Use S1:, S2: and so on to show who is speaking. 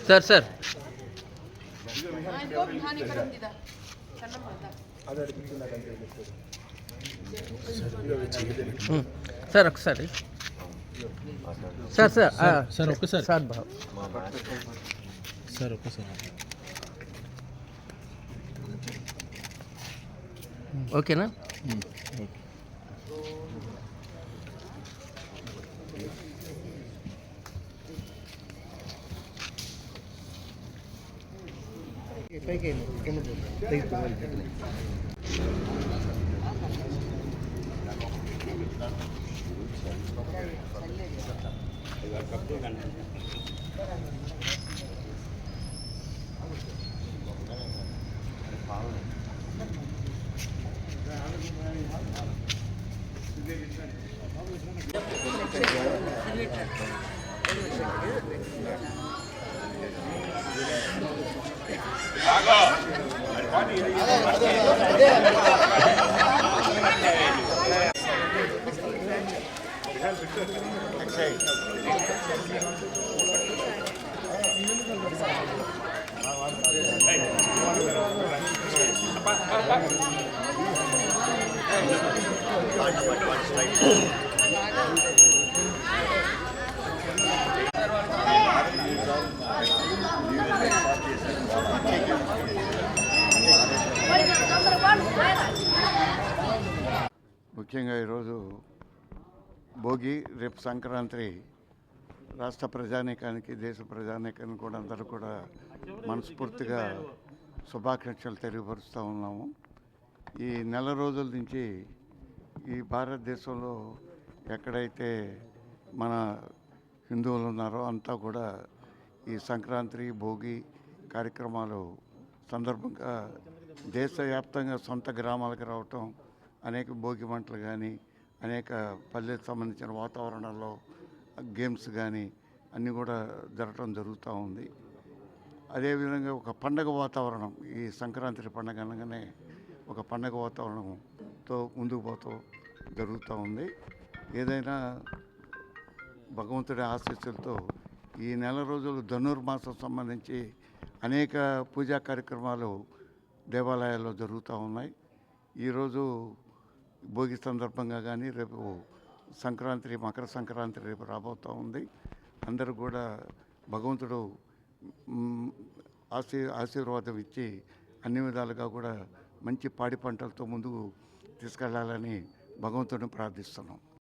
S1: Sir sir sir ఒకసారి sir sir sir ఒక్కసారి sir sir ఒక్కసారి ఓకేనా పైకి
S2: ముఖ్యంగా ఈరోజు భోగి, రేపు సంక్రాంతి రాష్ట్ర ప్రజానీకానికి, దేశ ప్రజానీకానికి కూడా అందరూ కూడా మనస్ఫూర్తిగా శుభాకాంక్షలు తెలియపరుస్తూ ఉన్నాము. ఈ నెల రోజుల నుంచి ఈ భారతదేశంలో ఎక్కడైతే మన హిందువులు ఉన్నారో అంతా కూడా ఈ సంక్రాంతి, భోగి కార్యక్రమాలు సందర్భంగా దేశవ్యాప్తంగా సొంత గ్రామాలకు రావటం, అనేక భోగి మంటలు కానీ, అనేక పల్లెలకు సంబంధించిన వాతావరణంలో గేమ్స్ కానీ అన్నీ కూడా జరగటం జరుగుతూ ఉంది. అదేవిధంగా ఒక పండగ వాతావరణం, ఈ సంక్రాంతి పండగ అనగానే ఒక పండగ వాతావరణంతో ముందుకు పోతూ జరుగుతూ ఉంది. ఏదైనా భగవంతుడి ఆశీస్సులతో ఈ నెల రోజులు ధనుర్మాసం సంబంధించి అనేక పూజా కార్యక్రమాలు దేవాలయాల్లో జరుగుతూ ఉన్నాయి. ఈరోజు భోగి సందర్భంగా కానీ, రేపు సంక్రాంతి, మకర సంక్రాంతి రేపు రాబోతూ ఉంది. అందరూ కూడా భగవంతుడు ఆశీర్వాదం ఇచ్చి అన్ని విధాలుగా కూడా మంచి పాడి పంటలతో ముందుకు తీసుకెళ్లాలని భగవంతుడిని ప్రార్థిస్తున్నాం.